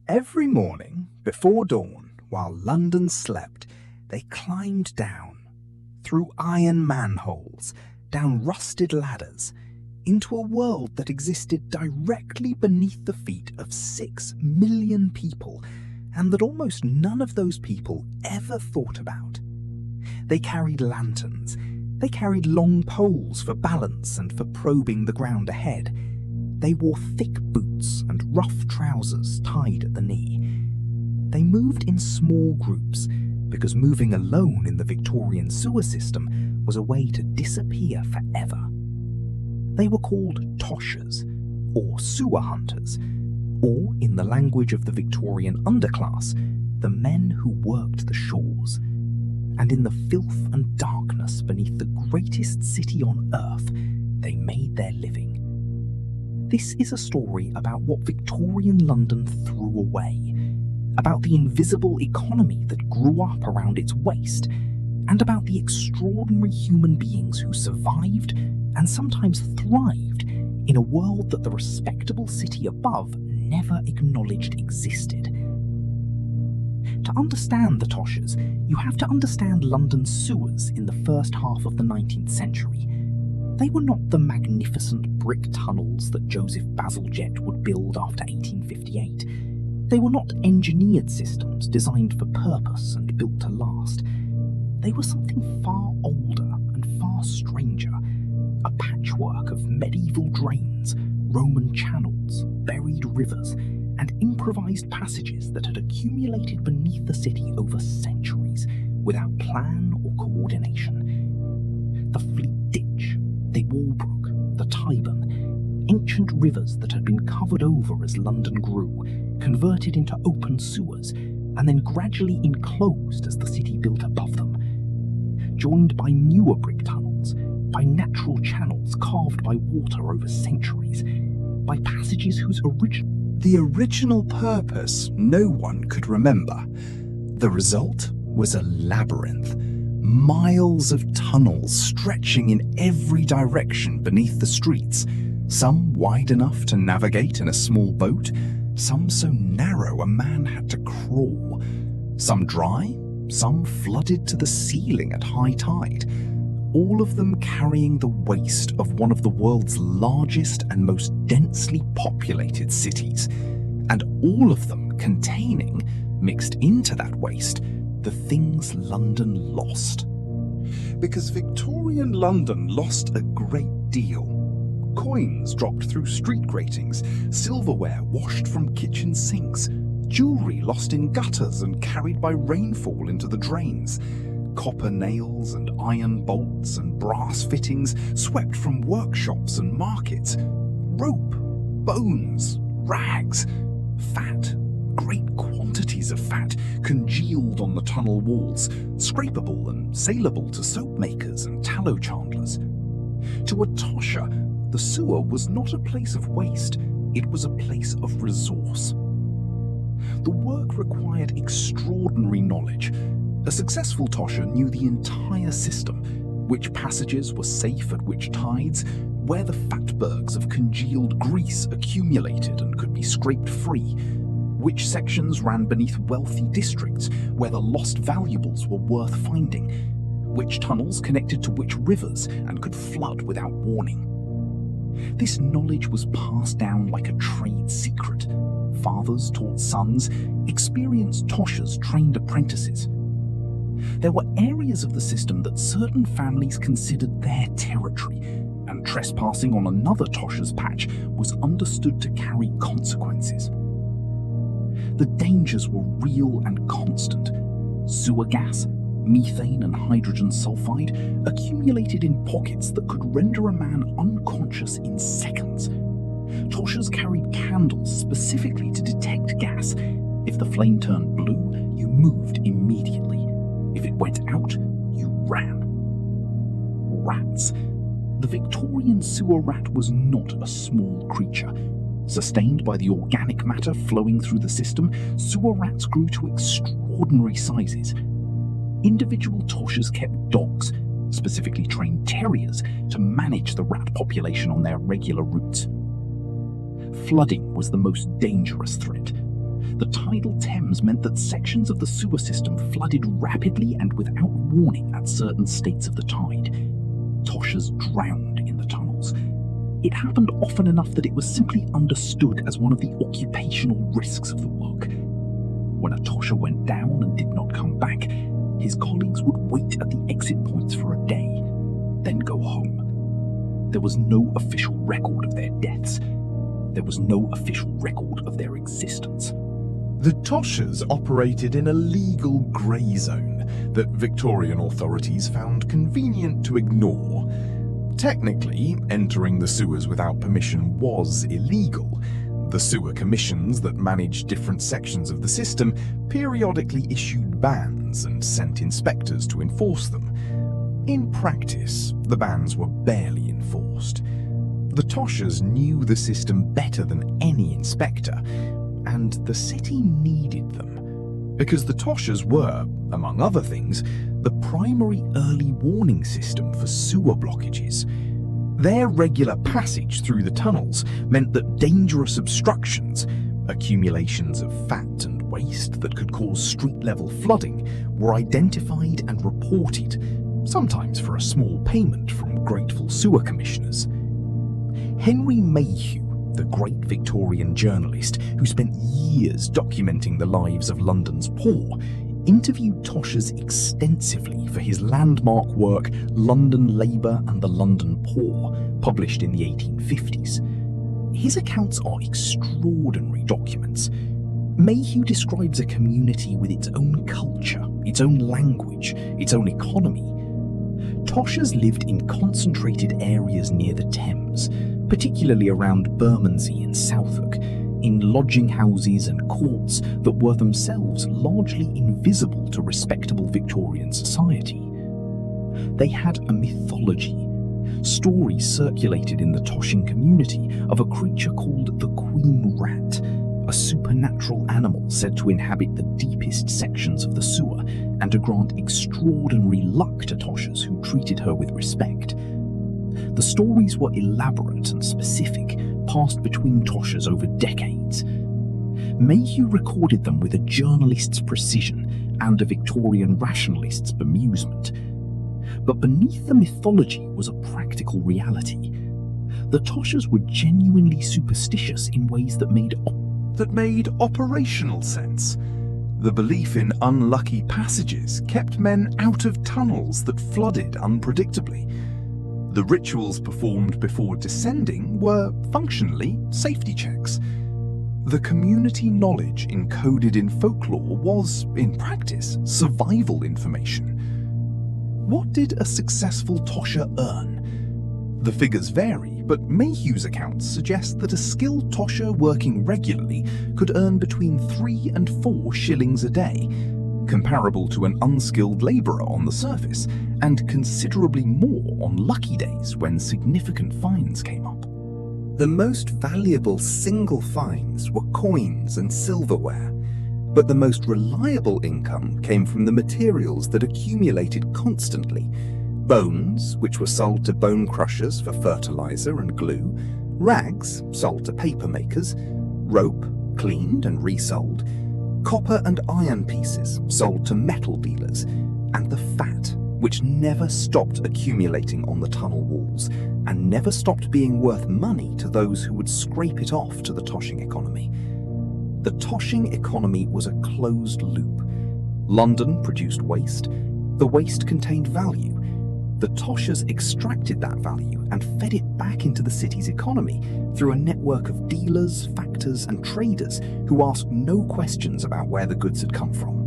Every morning, before dawn, while London slept, they climbed down, through iron manholes, down rusted ladders, into a world that existed directly beneath the feet of 6 million people, and that almost none of those people ever thought about. They carried lanterns. They carried long poles for balance and for probing the ground ahead. They wore thick boots and rough trousers tied at the knee. They moved in small groups, because moving alone in the Victorian sewer system was a way to disappear forever. They were called Toshers, or sewer hunters, or, in the language of the Victorian underclass, the men who worked the shores. And in the filth and darkness beneath the greatest city on earth, they made their living. This is a story about what Victorian London threw away, about the invisible economy that grew up around its waste, and about the extraordinary human beings who survived and sometimes thrived in a world that the respectable city above never acknowledged existed. To understand the Toshers, you have to understand London's sewers in the first half of the 19th century. They were not the magnificent brick tunnels that Joseph Bazalgette would build after 1858. They were not engineered systems designed for purpose and built to last. They were something far older and far stranger, a patchwork of medieval drains, Roman channels, buried rivers, and improvised passages that had accumulated beneath the city over centuries without plan or coordination. The Fleet Ditch, the Walbrook, the Tyburn, ancient rivers that had been covered over as London grew, converted into open sewers, and then gradually enclosed as the city built above them, joined by newer brick tunnels, by natural channels carved by water over centuries, by passages whose the original purpose no one could remember. The result was a labyrinth, miles of tunnels stretching in every direction beneath the streets, some wide enough to navigate in a small boat, some so narrow a man had to crawl, some dry, some flooded to the ceiling at high tide, all of them carrying the waste of one of the world's largest and most densely populated cities, and all of them containing, mixed into that waste, the things London lost. Because Victorian London lost a great deal. Coins dropped through street gratings, silverware washed from kitchen sinks, jewellery lost in gutters and carried by rainfall into the drains, copper nails and iron bolts and brass fittings swept from workshops and markets, rope, bones, rags, fat, great quantities of fat congealed on the tunnel walls, scrapable and saleable to soap makers and tallow chandlers. To a Tosher, the sewer was not a place of waste, it was a place of resource. The work required extraordinary knowledge. A successful Tosher knew the entire system, which passages were safe at which tides, where the fatbergs of congealed grease accumulated and could be scraped free, which sections ran beneath wealthy districts where the lost valuables were worth finding, which tunnels connected to which rivers and could flood without warning. This knowledge was passed down like a trade secret. Fathers taught sons, experienced Toshers trained apprentices. There were areas of the system that certain families considered their territory, and trespassing on another Tosher's patch was understood to carry consequences. The dangers were real and constant. Sewer gas, methane and hydrogen sulfide accumulated in pockets that could render a man unconscious in seconds. Toshers carried candles specifically to detect gas. If the flame turned blue, you moved immediately. If it went out, you ran. Rats. The Victorian sewer rat was not a small creature. Sustained by the organic matter flowing through the system, sewer rats grew to extraordinary sizes. Individual Toshers kept dogs, specifically trained terriers, to manage the rat population on their regular routes. Flooding was the most dangerous threat. The tidal Thames meant that sections of the sewer system flooded rapidly and without warning at certain states of the tide. Toshers drowned in the tunnels. It happened often enough that it was simply understood as one of the occupational risks of the work. When a Tosher went down and did not come back, his colleagues would wait at the exit points for a day, then go home. There was no official record of their deaths. There was no official record of their existence. The Toshers operated in a legal grey zone that Victorian authorities found convenient to ignore. Technically, entering the sewers without permission was illegal. The sewer commissions that managed different sections of the system periodically issued bans and sent inspectors to enforce them. In practice, the bans were barely enforced. The Toshers knew the system better than any inspector, and the city needed them, because the Toshers were, among other things, the primary early warning system for sewer blockages. Their regular passage through the tunnels meant that dangerous obstructions, accumulations of fat and waste that could cause street-level flooding, were identified and reported, sometimes for a small payment from grateful sewer commissioners. Henry Mayhew, the great Victorian journalist who spent years documenting the lives of London's poor, interviewed Toshers extensively for his landmark work London Labour and the London Poor, published in the 1850s. His accounts are extraordinary documents. Mayhew describes a community with its own culture, its own language, its own economy. Toshers lived in concentrated areas near the Thames, particularly around Bermondsey and Southwark, in lodging houses and courts that were themselves largely invisible to respectable Victorian society. They had a mythology. Stories circulated in the Toshing community of a creature called the Queen Rat, a supernatural animal said to inhabit the deepest sections of the sewer and to grant extraordinary luck to Toshers who treated her with respect. The stories were elaborate and specific, passed between Toshers over decades. Mayhew recorded them with a journalist's precision and a Victorian rationalist's bemusement. But beneath the mythology was a practical reality. The Toshers were genuinely superstitious in ways that made operational sense. The belief in unlucky passages kept men out of tunnels that flooded unpredictably. The rituals performed before descending were functionally safety checks. The community knowledge encoded in folklore was, in practice, survival information. What did a successful Tosher earn? The figures vary, but Mayhew's accounts suggest that a skilled Tosher working regularly could earn between 3 and 4 shillings a day, comparable to an unskilled labourer on the surface, and considerably more on lucky days when significant fines came up. The most valuable single finds were coins and silverware, but the most reliable income came from the materials that accumulated constantly: bones, which were sold to bone crushers for fertilizer and glue, rags sold to paper makers, rope cleaned and resold, copper and iron pieces sold to metal dealers, and the fat, which never stopped accumulating on the tunnel walls and never stopped being worth money to those who would scrape it off to the Toshing economy. The Toshing economy was a closed loop. London produced waste. The waste contained value. The Toshers extracted that value and fed it back into the city's economy through a network of dealers, factors, and traders who asked no questions about where the goods had come from.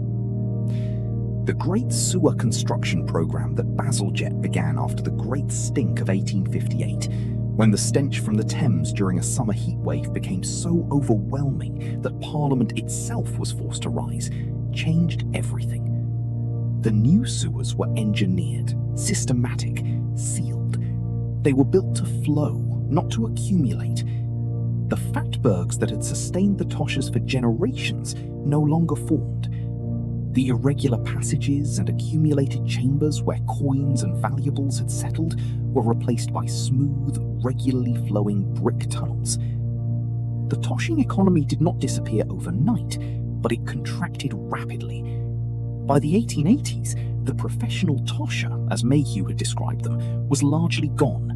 The Great Sewer Construction Programme that Bazalgette began after the Great Stink of 1858, when the stench from the Thames during a summer heatwave became so overwhelming that Parliament itself was forced to rise, changed everything. The new sewers were engineered, systematic, sealed. They were built to flow, not to accumulate. The fatbergs that had sustained the Toshers for generations no longer formed. The irregular passages and accumulated chambers where coins and valuables had settled were replaced by smooth, regularly flowing brick tunnels. The Toshing economy did not disappear overnight, but it contracted rapidly. By the 1880s, the professional tosher, as Mayhew had described them, was largely gone,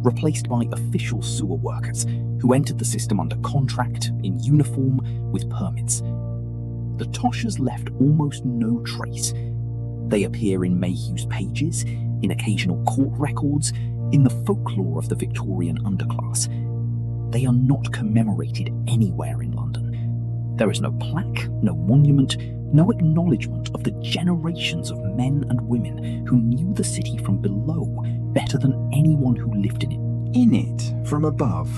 replaced by official sewer workers who entered the system under contract, in uniform, with permits. The toshers left almost no trace. They appear in Mayhew's pages, in occasional court records, in the folklore of the Victorian underclass. They are not commemorated anywhere in London. There is no plaque, no monument, no acknowledgement of the generations of men and women who knew the city from below better than anyone who lived in it. In it, from above,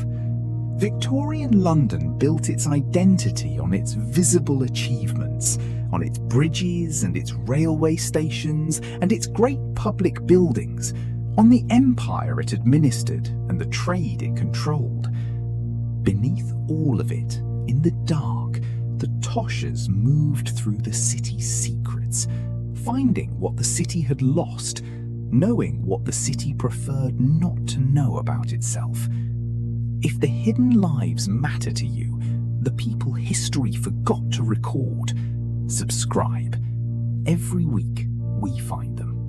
Victorian London built its identity on its visible achievements, on its bridges and its railway stations and its great public buildings, on the empire it administered and the trade it controlled. Beneath all of it, in the dark, the toshers moved through the city's secrets, finding what the city had lost, knowing what the city preferred not to know about itself. If the hidden lives matter to you, the people history forgot to record, subscribe. Every week, we find them.